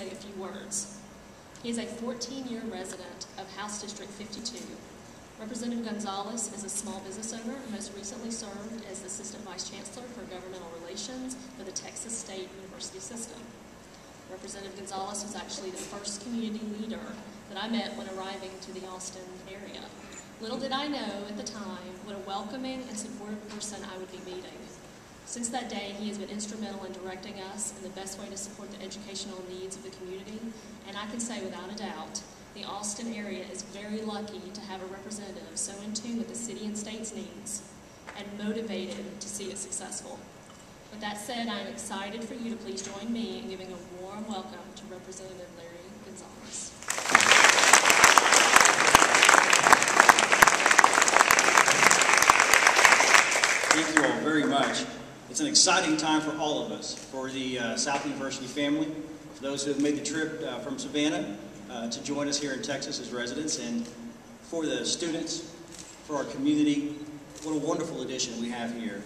say a few words. He is a 14-year resident of House District 52. Representative Gonzales is a small business owner and most recently served as the Assistant Vice Chancellor for Governmental Relations for the Texas State University System. Representative Gonzales was actually the first community leader that I met when arriving to the Austin area. Little did I know at the time what a welcoming and supportive person I would be meeting. Since that day, he has been instrumental in directing us in the best way to support the educational needs of the community, and I can say without a doubt, the Austin area is very lucky to have a representative so in tune with the city and state's needs and motivated to see it successful. With that said, I am excited for you to please join me in giving a warm welcome to Representative Larry Gonzales. Thank you all very much. It's an exciting time for all of us, for the South University family, for those who have made the trip from Savannah to join us here in Texas as residents, and for the students, for our community. What a wonderful addition we have here.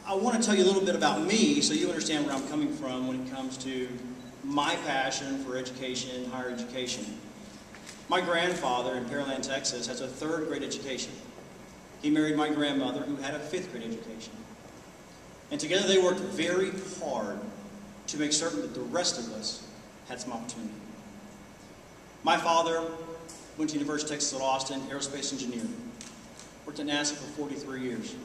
I want to tell you a little bit about me so you understand where I'm coming from when it comes to my passion for education, higher education. My grandfather in Pearland, Texas has a 3rd grade education. He married my grandmother who had a 5th grade education. And together they worked very hard to make certain that the rest of us had some opportunity. My father went to University of Texas at Austin, aerospace engineer. Worked at NASA for 43 years.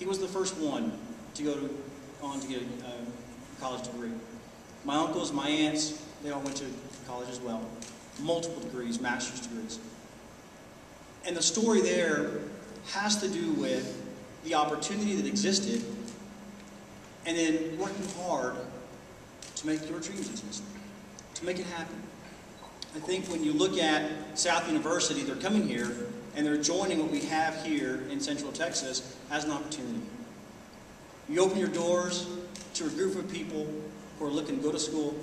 He was the first one to go on to get a college degree. My uncles, my aunts, they all went to college as well. Multiple degrees, master's degrees. And the story there has to do with the opportunity that existed and then working hard to make your dreams exist, to make it happen. I think when you look at South University, they're coming here and they're joining what we have here in Central Texas as an opportunity. You open your doors to a group of people who are looking to go to school,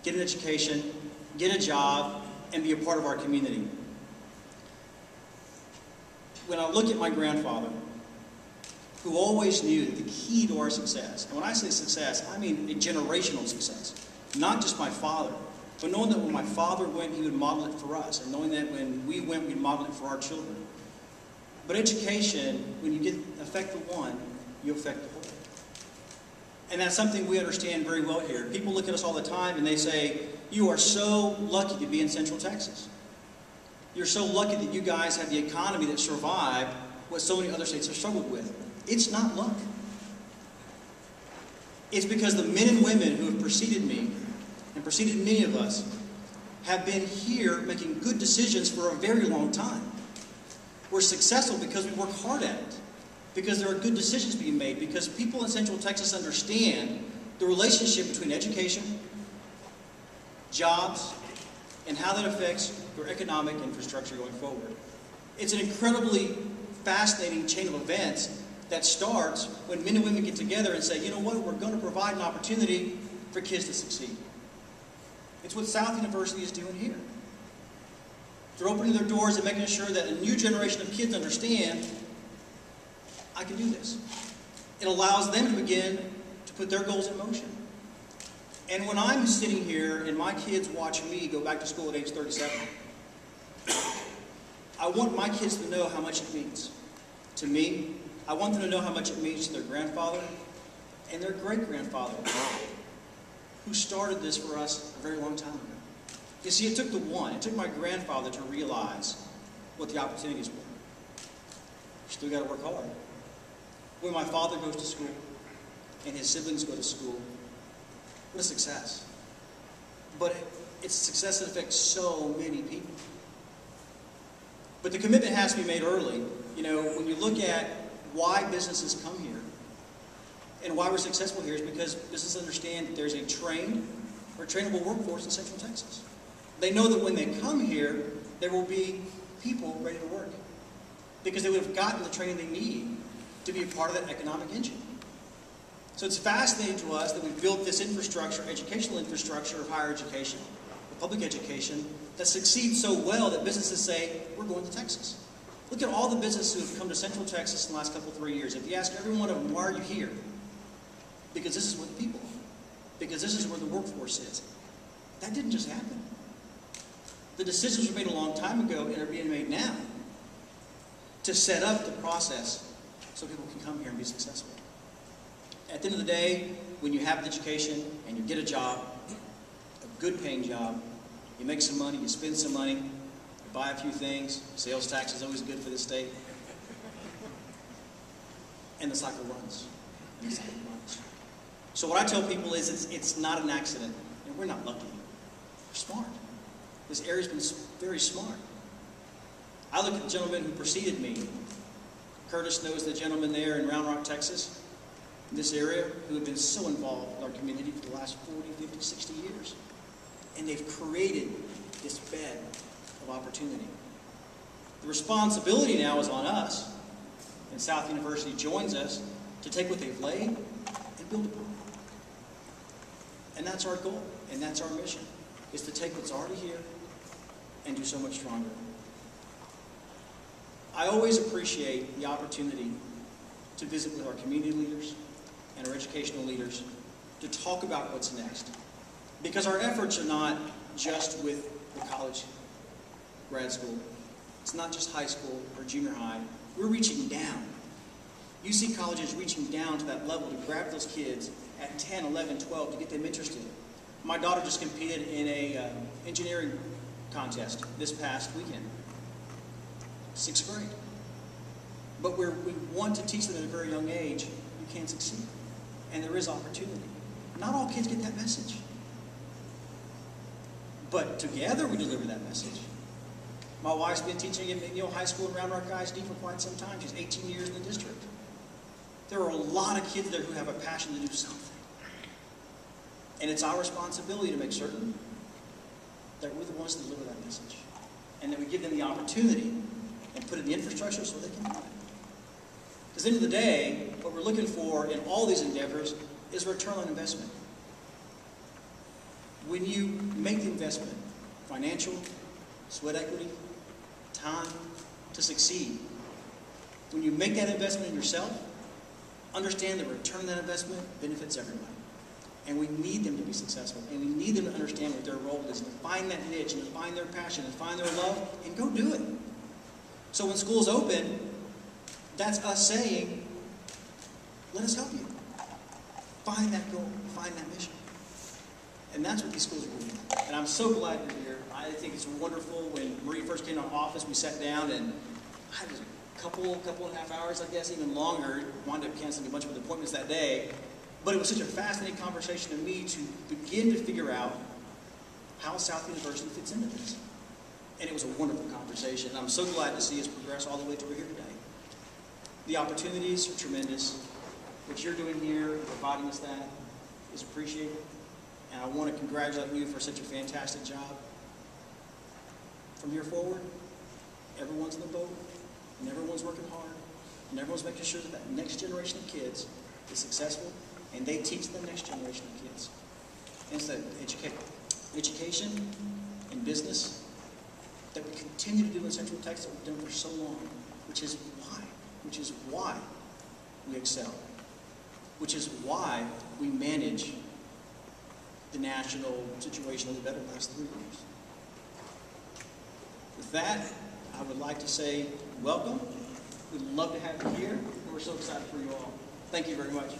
get an education, get a job, and be a part of our community. When I look at my grandfather, who always knew that the key to our success, and when I say success, I mean a generational success, not just my father, but knowing that when my father went, he would model it for us, and knowing that when we went, we'd model it for our children. But education, when you affect the one, you affect the whole. And that's something we understand very well here. People look at us all the time and they say, you are so lucky to be in Central Texas. You're so lucky that you guys have the economy that survived what so many other states have struggled with. It's not luck. It's because the men and women who have preceded me and preceded many of us have been here making good decisions for a very long time. We're successful because we work hard at it, because there are good decisions being made, because people in Central Texas understand the relationship between education, jobs, and how that affects your economic infrastructure going forward. It's an incredibly fascinating chain of events that starts when men and women get together and say, you know what, we're going to provide an opportunity for kids to succeed. It's what South University is doing here. They're opening their doors and making sure that a new generation of kids understand, I can do this. It allows them to begin to put their goals in motion. And when I'm sitting here and my kids watch me go back to school at age 37, I want my kids to know how much it means to me. I want them to know how much it means to their grandfather and their great-grandfather, who started this for us a very long time ago. You see, it took the one. It took my grandfather to realize what the opportunities were. You still got to work hard. When my father goes to school and his siblings go to school, what a success. But it's a success that affects so many people. But the commitment has to be made early. You know, when you look at why businesses come here and why we're successful here, is because businesses understand that there's a trained or trainable workforce in Central Texas. They know that when they come here, there will be people ready to work because they would have gotten the training they need to be a part of that economic engine. So it's fascinating to us that we've built this infrastructure, educational infrastructure of higher education, of public education, that succeeds so well that businesses say, we're going to Texas. Look at all the businesses who have come to Central Texas in the last couple, 3 years. If you ask every one of them, why are you here? Because this is where the people are. Because this is where the workforce is. That didn't just happen. The decisions were made a long time ago and are being made now to set up the process so people can come here and be successful. At the end of the day, when you have an education and you get a job, a good paying job, you make some money, you spend some money, you buy a few things, sales tax is always good for the state, and the cycle runs. And the cycle runs. So what I tell people is it's not an accident, and we're not lucky. We're smart. This area's been very smart. I look at the gentleman who preceded me. Curtis knows the gentleman there in Round Rock, Texas, in this area, who have been so involved with our community for the last 40, 50, 60 years. And they've created this bed of opportunity. The responsibility now is on us, and South University joins us to take what they've laid and build upon it. And that's our goal, and that's our mission, is to take what's already here and do so much stronger. I always appreciate the opportunity to visit with our community leaders and our educational leaders to talk about what's next. Because our efforts are not just with the college, grad school. It's not just high school or junior high. We're reaching down. You see colleges reaching down to that level to grab those kids at 10, 11, 12 to get them interested. My daughter just competed in a engineering contest this past weekend. 6th grade. But we want to teach them at a very young age, you can succeed. And there is opportunity. Not all kids get that message. But together we deliver that message. My wife's been teaching in high school in Round Rock ISD for quite some time. She's 18 years in the district. There are a lot of kids there who have a passion to do something. And it's our responsibility to make certain that we're the ones to deliver that message. And that we give them the opportunity and put in the infrastructure so they can do it. Because at the end of the day, what we're looking for in all these endeavors is return on investment. When you make the investment, financial, sweat equity, time, to succeed, when you make that investment in yourself, understand that return on that investment benefits everybody. And we need them to be successful. And we need them to understand what their role is, and to find that niche, and to find their passion, and find their love, and go do it. So when schools open, that's us saying, let us help you. Find that goal, find that mission. And that's what these schools are doing. And I'm so glad you're here. I think it's wonderful. When Marie first came to our office, we sat down, and I had a couple and a half hours, I guess, even longer. Wound up canceling a bunch of appointments that day. But it was such a fascinating conversation to me to begin to figure out how South University fits into this. And it was a wonderful conversation. And I'm so glad to see us progress all the way to where we're here today. The opportunities are tremendous. What you're doing here, providing us that, is appreciated. And I want to congratulate you for such a fantastic job. From here forward, everyone's in the boat, and everyone's working hard, and everyone's making sure that that next generation of kids is successful, and they teach the next generation of kids. And it's that education and business that we continue to do in Central Texas that we've done for so long, which is why we excel, which is why we manage the national situation a little better the last 3 years. With that, I would like to say welcome. We'd love to have you here, and we're so excited for you all. Thank you very much.